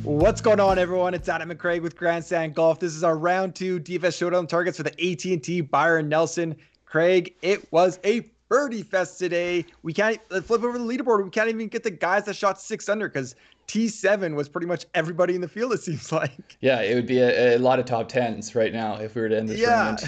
What's going on, everyone? It's Adam and Craig with Grandstand Golf. This is our round 2 DFS Showdown targets for the AT&T Byron Nelson. Craig, it was a birdie fest today. We can't flip over the leaderboard. We can't even get the guys that shot 6 under because T7 was pretty much everybody in the field, it seems like. Yeah, it would be a lot of top tens right now if we were to end this tournament.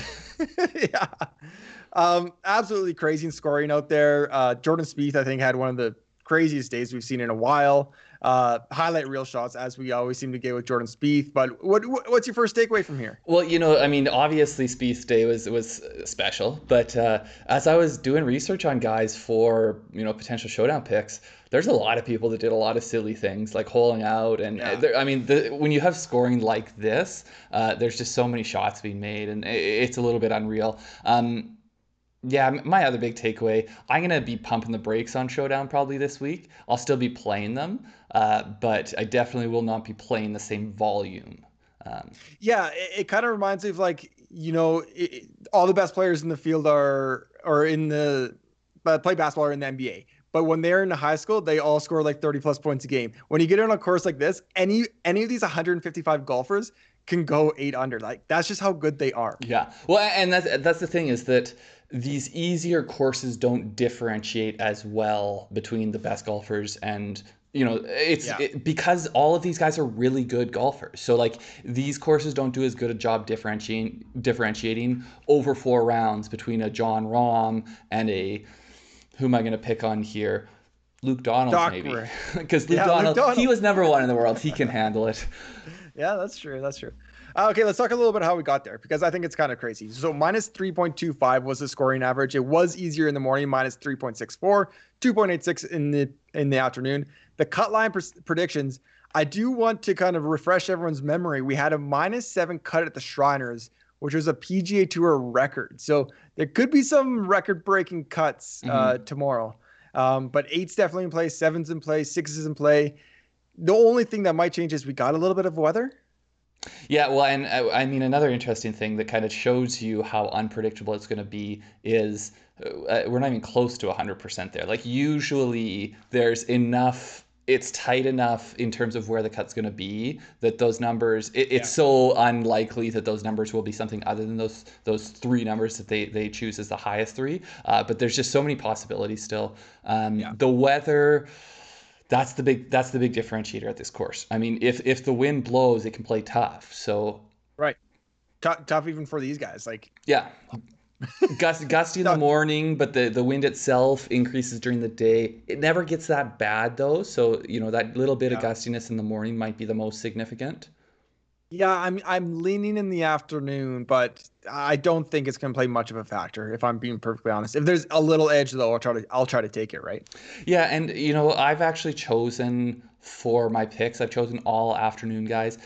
Yeah. Absolutely crazy in scoring out there. Jordan Spieth, I think, had one of the craziest days we've seen in a while. Highlight reel shots, as we always seem to get with Jordan Spieth. But what's your first takeaway from here? Well, obviously Spieth's day was special, but as I was doing research on guys for potential showdown picks, there's a lot of people that did a lot of silly things like holing out, and when you have scoring like this, there's just so many shots being made, and it's a little bit unreal. Yeah, my other big takeaway, I'm going to be pumping the brakes on Showdown probably this week. I'll still be playing them, but I definitely will not be playing the same volume. It kind of reminds me of all the best players in the field play basketball are in the NBA. But when they're in high school, they all score like 30 plus points a game. When you get on a course like this, any of these 155 golfers can go 8 under. Like, that's just how good they are. Yeah. Well, and that's the thing, is that these easier courses don't differentiate as well between the best golfers, and because all of these guys are really good golfers. So like, these courses don't do as good a job differentiating over 4 rounds between a John Rahm and who am I going to pick on here? Luke Donald, maybe. Because Luke Donald, he was number 1 in the world. He can handle it. Yeah, that's true. Okay, let's talk a little bit how we got there, because I think it's kind of crazy. So minus 3.25 was the scoring average. It was easier in the morning, minus 3.64, 2.86 in the afternoon. The cut line predictions, I do want to kind of refresh everyone's memory. We had a -7 cut at the Shriners, which was a PGA Tour record. So there could be some record-breaking cuts tomorrow. But 8's definitely in play, 7's in play, 6's in play. The only thing that might change is we got a little bit of weather. Yeah, well, and I mean, another interesting thing that kind of shows you how unpredictable it's going to be is we're not even close to 100% there. Like, usually there's enough, it's tight enough in terms of where the cut's going to be that those numbers, it's so unlikely that those numbers will be something other than those 3 numbers that they choose as the highest 3. But there's just so many possibilities still. The weather, that's the big differentiator at this course. I mean, if the wind blows, it can play tough. So right, tough even for these guys. Like, yeah, gusty in the morning, but the wind itself increases during the day. It never gets that bad though. So that little bit of gustiness in the morning might be the most significant. Yeah, I'm leaning in the afternoon, but I don't think it's going to play much of a factor, if I'm being perfectly honest. If there's a little edge, though, I'll try to take it, right? Yeah, and I've actually chosen for my picks, I've chosen all afternoon guys.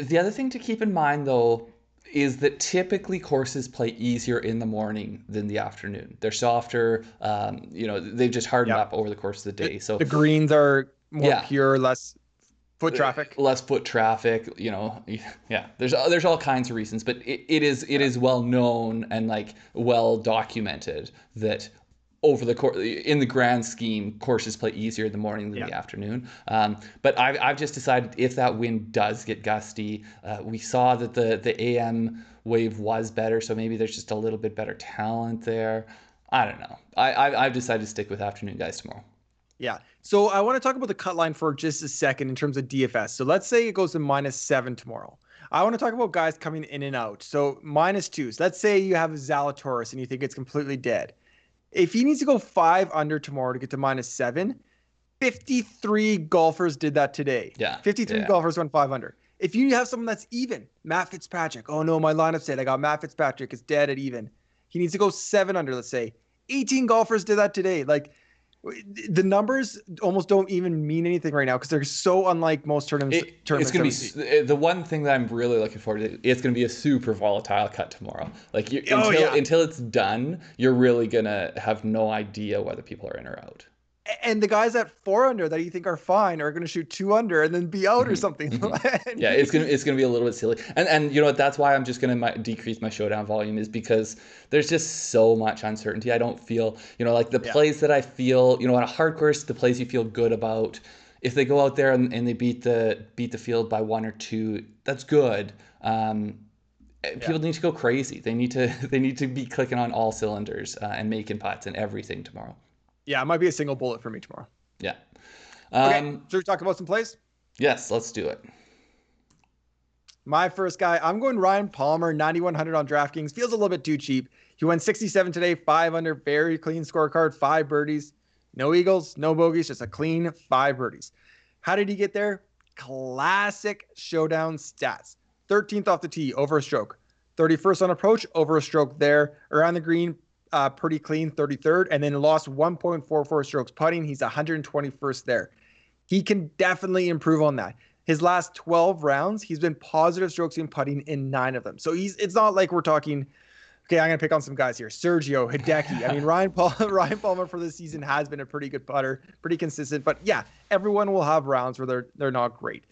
The other thing to keep in mind, though, is that typically courses play easier in the morning than the afternoon. They're softer, they've just hardened up over the course of the day. So the greens are more pure, less foot traffic. Less foot traffic, yeah. There's all kinds of reasons, but it is well known and like well documented that over the course, in the grand scheme, courses play easier in the morning than the afternoon. But I've just decided, if that wind does get gusty, we saw that the AM wave was better, so maybe there's just a little bit better talent there. I don't know. I've decided to stick with afternoon guys tomorrow. Yeah. So I want to talk about the cut line for just a second in terms of DFS. So let's say it goes to -7 tomorrow. I want to talk about guys coming in and out. So -2s. Let's say you have Zalatoris and you think it's completely dead. If he needs to go 5 under tomorrow to get to -7, 53 golfers did that today. Yeah. 53 golfers went 5 under. If you have someone that's even, Matt Fitzpatrick. Oh no, my lineup's dead. I got Matt Fitzpatrick. It's dead at even. He needs to go 7 under, let's say. 18 golfers did that today. Like, the numbers almost don't even mean anything right now because they're so unlike most tournaments. It's going to be the one thing that I'm really looking forward to. It's going to be a super volatile cut tomorrow. Like, until it's done, you're really going to have no idea whether people are in or out. And the guys at 4 under that you think are fine are going to shoot 2 under and then be out or something. Yeah, it's gonna be a little bit silly. And you know what? That's why I'm just gonna decrease my showdown volume, is because there's just so much uncertainty. I don't feel, like the plays that I feel, on a hard course, the plays you feel good about, if they go out there and they beat the field by 1 or 2, that's good. People need to go crazy. They need to be clicking on all cylinders and making putts and everything tomorrow. Yeah, it might be a single bullet for me tomorrow. Yeah. Okay, should we talk about some plays? Yes, let's do it. My first guy, I'm going Ryan Palmer, 9,100 on DraftKings. Feels a little bit too cheap. He went 67 today, 5 under, very clean scorecard, 5 birdies, no eagles, no bogeys, just a clean 5 birdies. How did he get there? Classic showdown stats. 13th off the tee, over a stroke. 31st on approach, over a stroke there. Around the green, pretty clean, 33rd, and then lost 1.44 strokes putting. He's 121st there. He can definitely improve on that. His last 12 rounds, he's been positive strokes in putting in 9 of them. So it's not like we're talking, okay, I'm going to pick on some guys here. Sergio, Hideki. I mean, Ryan Palmer for this season has been a pretty good putter, pretty consistent. But yeah, everyone will have rounds where they're not great.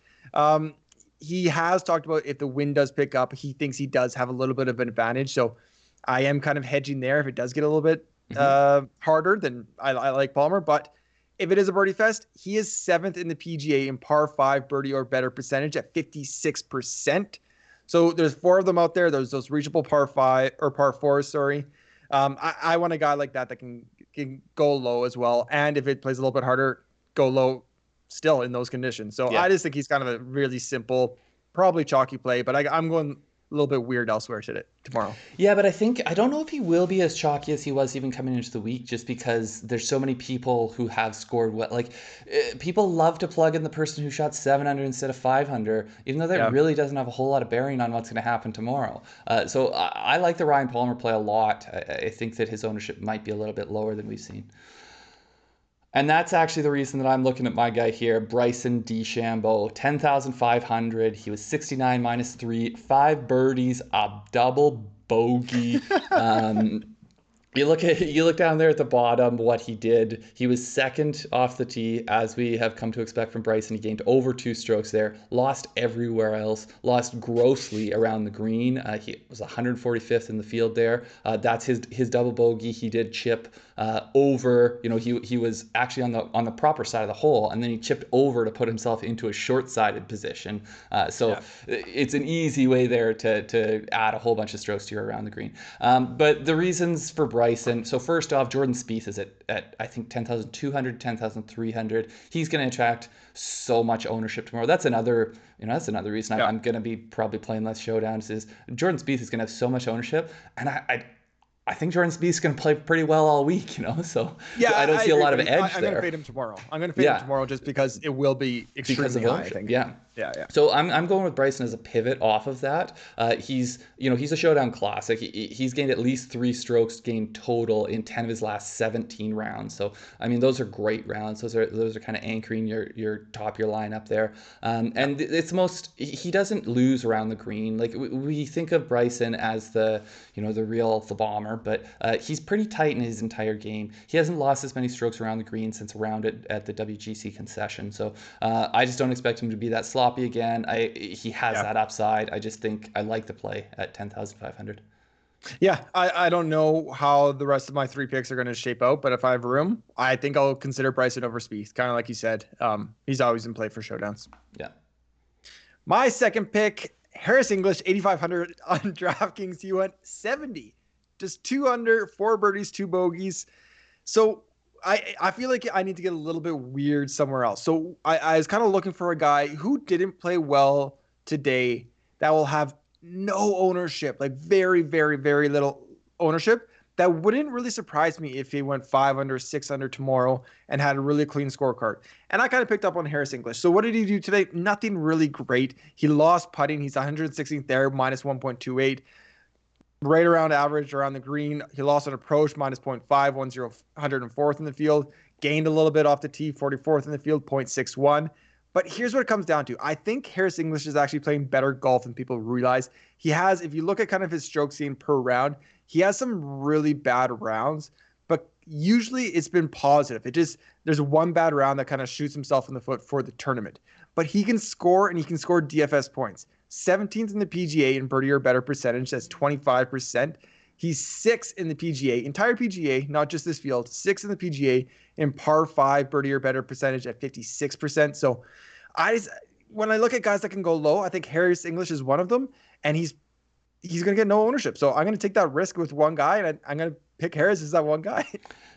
He has talked about if the wind does pick up, he thinks he does have a little bit of an advantage. So I am kind of hedging there. If it does get a little bit harder, then I like Palmer. But if it is a birdie fest, he is 7th in the PGA in par 5 birdie or better percentage at 56%. So there's 4 of them out there. There's those reachable par 5 or par 4s. Sorry. I want a guy like that can go low as well. And if it plays a little bit harder, go low still in those conditions. So I just think he's kind of a really simple, probably chalky play, but I'm going a little bit weird elsewhere tomorrow. Yeah, but I don't know if he will be as chalky as he was even coming into the week, just because there's so many people who have scored well. Like, people love to plug in the person who shot 700 instead of 500, even though that really doesn't have a whole lot of bearing on what's going to happen tomorrow. So I like the Ryan Palmer play a lot. I think that his ownership might be a little bit lower than we've seen. And that's actually the reason that I'm looking at my guy here, Bryson DeChambeau, 10,500. He was 69 minus 3, 5 birdies, a double bogey. You look down there at the bottom, what he did. He was 2nd off the tee, as we have come to expect from Bryson. He gained over 2 strokes there, lost everywhere else, lost grossly around the green. He was 145th in the field there. That's his double bogey. He did chip over. He was actually on the proper side of the hole, and then he chipped over to put himself into a short-sided position. It's an easy way there to add a whole bunch of strokes to your around the green. But the reasons for Bryson. So first off, Jordan Spieth is at I think 10,200, 10,300. He's going to attract so much ownership tomorrow. That's another reason I'm going to be probably playing less showdowns. Is Jordan Spieth is going to have so much ownership, and I think Jordan Spieth's going to play pretty well all week, so I don't see a lot of edge there. I'm going to fade him tomorrow. I'm going to fade him tomorrow just because it will be extremely high, I think. Yeah. So I'm going with Bryson as a pivot off of that. He's a showdown classic. He's gained at least 3 strokes gained total in 10 of his last 17 rounds. So I mean, those are great rounds. Those are kind of anchoring your top of your lineup there. And it's he doesn't lose around the green. Like, we think of Bryson as the bomber, but he's pretty tight in his entire game. He hasn't lost as many strokes around the green since around it at the WGC concession. So I just don't expect him to be that sloppy again. He has that upside. I just think I like the play at 10,500. Yeah, I don't know how the rest of my 3 picks are going to shape out, but if I have room, I think I'll consider Bryson over Spieth. Kind of like you said, he's always in play for showdowns. Yeah. My second pick, Harris English, 8,500 on DraftKings. He went 70, just 2 under, 4 birdies, 2 bogeys. So I feel like I need to get a little bit weird somewhere else. So I was kind of looking for a guy who didn't play well today that will have no ownership, like very, very, very little ownership. That wouldn't really surprise me if he went 5 under, 6 under tomorrow and had a really clean scorecard. And I kind of picked up on Harris English. So what did he do today? Nothing really great. He lost putting. He's 116th there, minus 1.28. Right around average around the green. He lost on approach, minus 0.5, 104th in the field. Gained a little bit off the tee, 44th in the field, 0.61. But here's what it comes down to. I think Harris English is actually playing better golf than people realize. He has, if you look at kind of his stroke gain per round, he has some really bad rounds, but usually it's been positive. There's one bad round that kind of shoots himself in the foot for the tournament. But he can score, and he can score DFS points. 17th in the PGA in birdie or better percentage. That's 25%. He's 6th in the PGA, entire PGA, not just this field, 6th in the PGA in par 5 birdie or better percentage at 56%. So when I look at guys that can go low, I think Harris English is one of them, and he's going to get no ownership. So I'm going to take that risk with one guy, and I'm going to pick Harris as that one guy.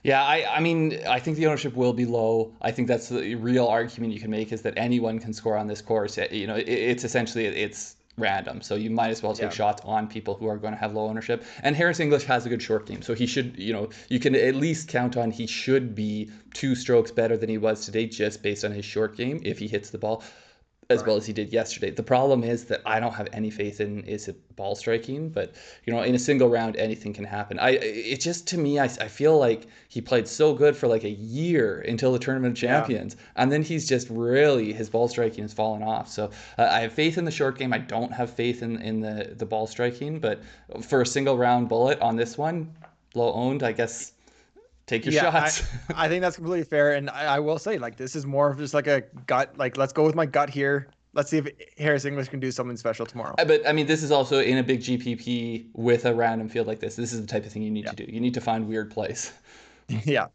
Yeah, I mean, I think the ownership will be low. I think that's the real argument you can make, is that anyone can score on this course. You know, it's essentially, it's random. So you might as well take shots on people who are going to have low ownership. And Harris English has a good short game. So he should, you know, you can at least count on he should be 2 strokes better than he was today, just based on his short game, if he hits the ball as well as he did yesterday. The problem is that I don't have any faith in his ball striking, but you know, in a single round, anything can happen. It just, to me, I feel like he played so good for like a year until the Tournament of Champions, and then he's just really, his ball striking has fallen off. So I have faith in the short game. I don't have faith in the ball striking, but for a single round bullet on this one, low owned, I guess. Take your shots. I think that's completely fair. And I will say, like, this is more of just like a gut, like, let's go with my gut here. Let's see if Harris English can do something special tomorrow. But I mean, this is also in a big GPP with a random field like this. This is the type of thing you need to do. You need to find weird plays. Yeah.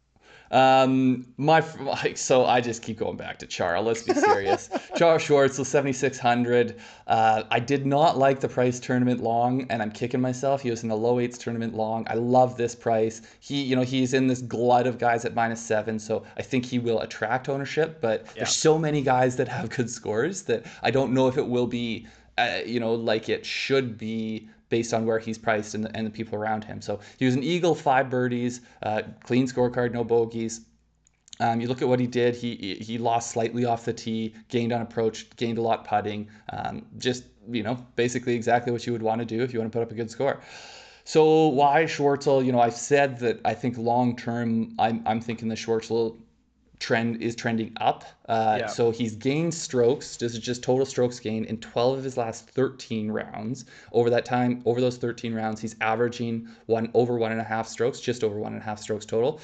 So I just keep going back to Charl. Let's be serious. Charl Schwartzel, 7,600. I did not like the price tournament long, and I'm kicking myself. He was in the low 8s tournament long. I love this price. He's in this glut of guys at -7, so I think he will attract ownership. But there's so many guys that have good scores that I don't know if it will be, like it should be, based on where he's priced and the people around him. So he was an eagle, 5 birdies, clean scorecard, no bogeys. You look at what he did. He lost slightly off the tee, gained on approach, gained a lot putting. Just, basically exactly what you would want to do if you want to put up a good score. So why Schwartzel? I've said that I think long term, I'm thinking the Schwartzel trend is trending up. So he's gained strokes. This is just total strokes gained in 12 of his last 13 rounds. Over those 13 rounds, he's averaging over 1.5 strokes, just over 1.5 strokes total.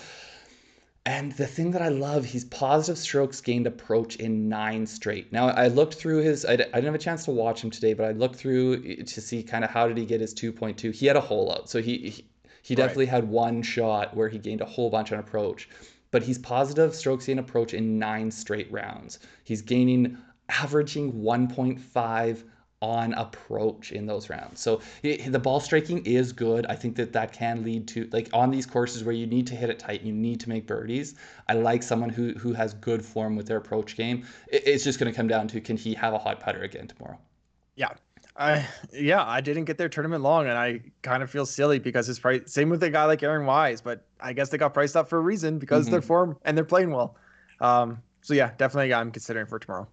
And the thing that I love, he's positive strokes gained approach in 9 straight. Now, I looked through I didn't have a chance to watch him today, but I looked through to see kind of how did he get his 2.2. He had a hole out. So he definitely had one shot where he gained a whole bunch on approach. But he's positive strokes gain approach in 9 straight rounds. He's averaging 1.5 on approach in those rounds. So the ball striking is good. I think that can lead to, like, on these courses where you need to hit it tight, you need to make birdies. I like someone who has good form with their approach game. It's just going to come down to, can he have a hot putter again tomorrow? Yeah. I didn't get their tournament long, and I kind of feel silly because his price, same with a guy like Aaron Wise, but I guess they got priced up for a reason because of their form and they're playing well. So yeah, definitely a guy I'm considering for tomorrow.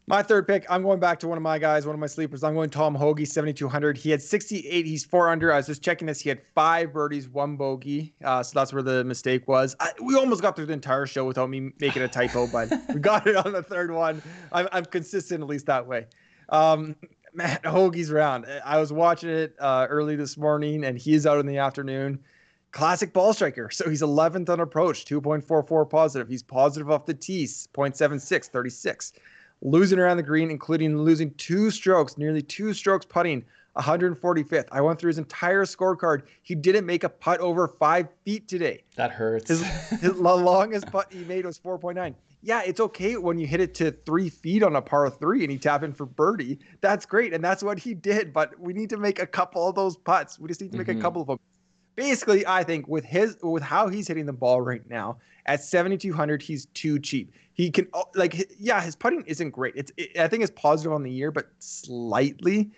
My third pick, I'm going back to one of my guys, one of my sleepers. I'm going Tom Hoge, 7,200. He had 68. He's 4 under. I was just checking this. He had 5 birdies, 1 bogey. So that's where the mistake was. We almost got through the entire show without me making a typo, but we got it on the third one. I'm consistent, at least that way. Man, Hoagie's round. I was watching it early this morning, and he is out in the afternoon. Classic ball striker. So he's 11th on approach, 2.44 positive. He's positive off the tee, 0.76, 36. Losing around the green, including losing 2 strokes, nearly 2 strokes putting, 145th. I went through his entire scorecard. He didn't make a putt over 5 feet today. That hurts. His longest putt he made was 4.9. Yeah, it's okay when you hit it to 3 feet on a par 3 and he tap in for birdie. That's great, and that's what he did. But we need to make a couple of those putts. We just need to make a couple of them. Basically, I think with how he's hitting the ball right now at 7,200, he's too cheap. He can, his putting isn't great. I think it's positive on the year, but slightly.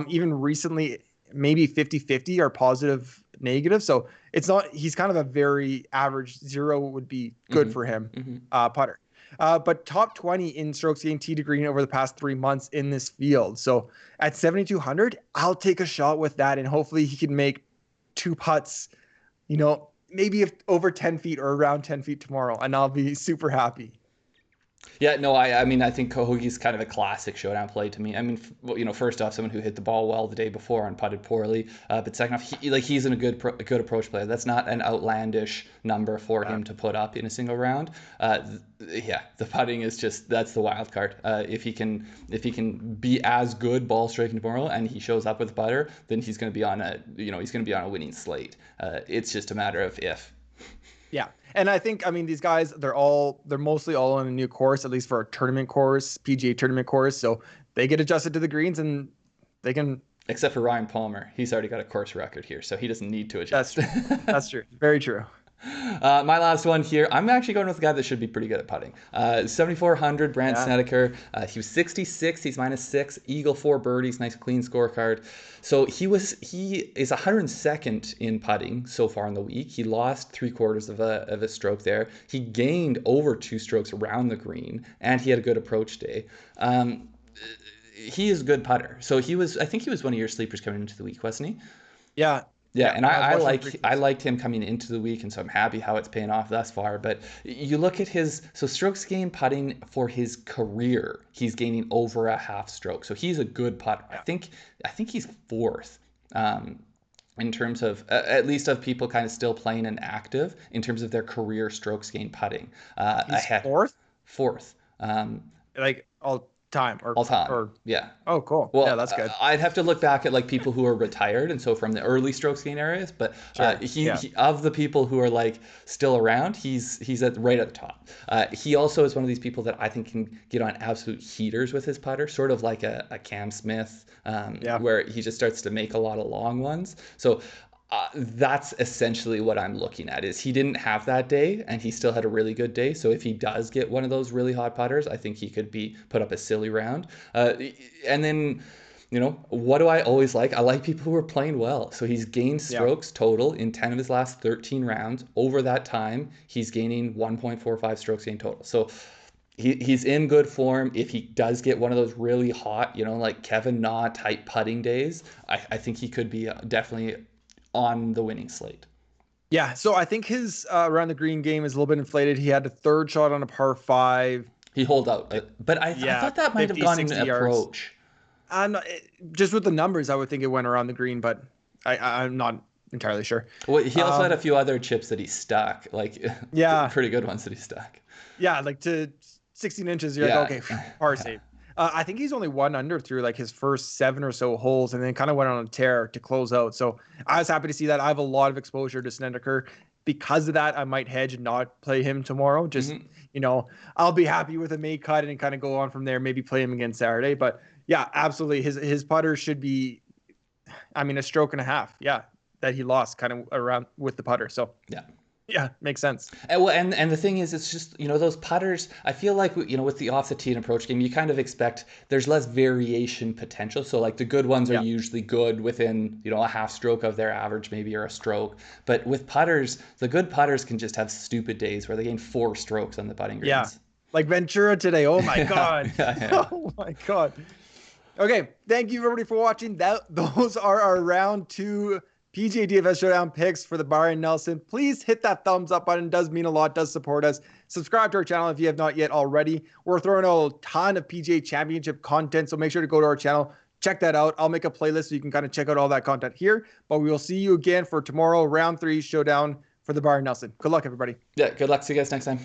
Even recently, maybe 50-50 are positive, negative. So it's not. He's kind of a very average. 0 would be good for him, putter. But top 20 in strokes gained tee to green over the past 3 months in this field. So at 7,200, I'll take a shot with that, and hopefully he can make 2 putts, maybe over 10 feet or around 10 feet tomorrow, and I'll be super happy. Yeah, no, I mean, I think Hoagie's kind of a classic showdown play to me. I mean, first off, someone who hit the ball well the day before and putted poorly, but second off, he's in a good approach player. That's not an outlandish number for him to put up in a single round. Yeah, the putting is that's the wild card. If he can be as good ball striking tomorrow and he shows up with a putter, then he's going to be on a winning slate. It's just a matter of if. Yeah. And I think, I mean, these guys, they're mostly all on a new course, at least for a tournament course, PGA tournament course. So they get adjusted to the greens and they can. Except for Ryan Palmer. He's already got a course record here, so he doesn't need to adjust. That's true. That's true. Very true. My last one here, I'm actually going with a guy that should be pretty good at putting. 7,400, Brandt Snedeker. He was 66. He's -6. Eagle 4 birdies. Nice clean scorecard. So he is 102nd in putting so far in the week. He lost 3/4 of a stroke there. He gained over 2 strokes around the green, and he had a good approach day. He is a good putter. So I think he was one of your sleepers coming into the week, wasn't he? Yeah. Yeah, and I liked him coming into the week, and so I'm happy how it's paying off thus far. But you look at strokes gained putting for his career, he's gaining over a half stroke. So he's a good putter. I think he's 4th in terms of at least of people kind of still playing and active in terms of their career strokes gained putting. He's 4th? 4th. Like all time yeah. Oh, cool. Well, yeah, that's good. I'd have to look back at like people who are retired, and so from the early strokes gain areas, but he of the people who are like still around, he's right at the top. He also is one of these people that I think can get on absolute heaters with his putter, sort of like a Cam Smith, where he just starts to make a lot of long ones. So that's essentially what I'm looking at. Is he didn't have that day and he still had a really good day. So if he does get one of those really hot putters, I think he could put up a silly round. And then, what do I always like? I like people who are playing well. So he's gained strokes total in 10 of his last 13 rounds. Over that time, he's gaining 1.45 strokes gained total. So he's in good form. If he does get one of those really hot, like Kevin Na type putting days, I think he could be definitely on the winning slate. Yeah, so I think his around the green game is a little bit inflated. He had a 3rd shot on a par 5. He holed out, but I thought that might have gone in approach. Just with the numbers, I would think it went around the green, but I'm not entirely sure. Well, he also had a few other chips that he stuck, pretty good ones that he stuck. Yeah, like to 16 inches, you're like, okay, par save. I think he's only 1 under through like his first 7 or so holes, and then kind of went on a tear to close out. So I was happy to see that. I have a lot of exposure to Snedeker. Because of that, I might hedge and not play him tomorrow. Just, I'll be happy with a May cut and kind of go on from there, maybe play him again Saturday. But yeah, absolutely. His putter should be, a stroke and a half. Yeah, that he lost kind of around with the putter. So yeah, makes sense. And the thing is, it's just, those putters, I feel like, with the off the tee and approach game, you kind of expect there's less variation potential. So like the good ones are usually good within, a half stroke of their average, maybe, or a stroke. But with putters, the good putters can just have stupid days where they gain 4 strokes on the putting greens. Yeah, like Ventura today. Oh my God. Oh my God. Okay. Thank you everybody for watching. Those are our round 2 PGA DFS Showdown picks for the Byron Nelson. Please hit that thumbs up button. It does mean a lot, does support us. Subscribe to our channel if you have not yet already. We're throwing a ton of PGA Championship content, so make sure to go to our channel. Check that out. I'll make a playlist so you can kind of check out all that content here. But we will see you again for tomorrow, round 3 showdown for the Byron Nelson. Good luck, everybody. Yeah, good luck. See you guys next time.